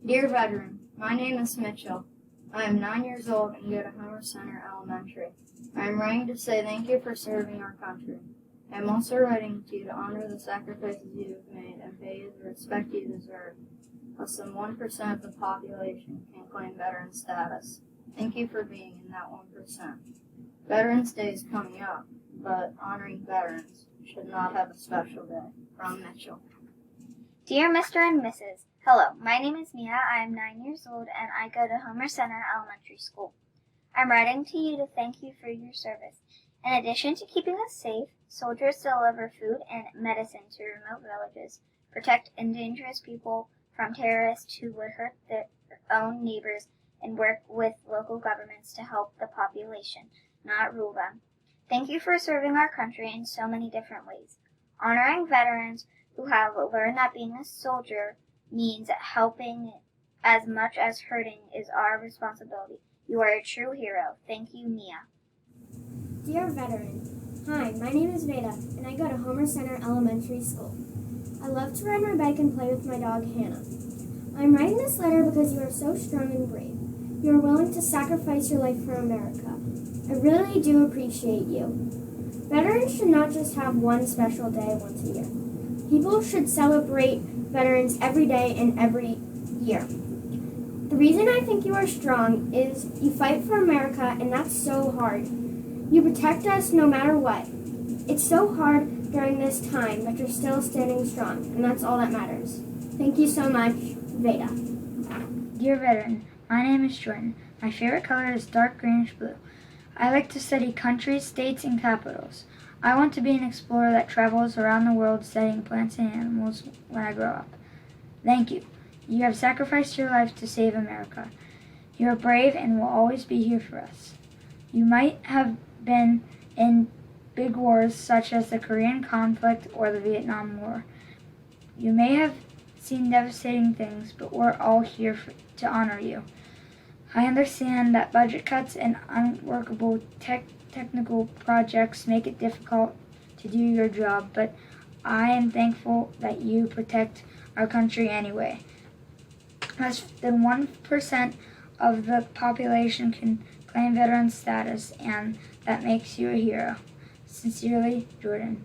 Dear veteran, my name is Mitchell. I am 9 years old and go to Homer Center Elementary. I am writing to say thank you for serving our country. I am also writing to you to honor the sacrifices you have made and pay you the respect you deserve. Less than 1% of the population can claim veteran status. Thank you for being in that 1%. Veterans Day is coming up, but honoring veterans should not have a special day. From Mitchell. Dear Mr. and Mrs. Hello, my name is Mia. I am 9 years old and I go to Homer Center Elementary School. I'm writing to you to thank you for your service. In addition to keeping us safe, soldiers deliver food and medicine to remote villages, protect endangered people from terrorists who would hurt their own neighbors, and work with local governments to help the population, not rule them. Thank you for serving our country in so many different ways. Honoring veterans who have learned that being a soldier means helping as much as hurting is our responsibility. You are a true hero. Thank you, Mia. Dear veteran, hi, my name is Veda, and I go to Homer Center Elementary School. I love to ride my bike and play with my dog, Hannah. I'm writing this letter because you are so strong and brave. You are willing to sacrifice your life for America. I really do appreciate you. Veterans should not just have one special day once a year. People should celebrate veterans every day and every year. The reason I think you are strong is you fight for America, and that's so hard. You protect us no matter what. It's so hard during this time, but you're still standing strong, and that's all that matters. Thank you so much, Veda. Dear veteran, my name is Jordan. My favorite color is dark greenish blue. I like to study countries, states, and capitals. I want to be an explorer that travels around the world studying plants and animals when I grow up. Thank you. You have sacrificed your life to save America. You are brave and will always be here for us. You might have been in big wars such as the Korean conflict or the Vietnam War. You may have seen devastating things, but we're all here to honor you. I understand that budget cuts and unworkable technical projects make it difficult to do your job, but I am thankful that you protect our country anyway. Less than 1% of the population can claim veteran status, and that makes you a hero. Sincerely, Jordan.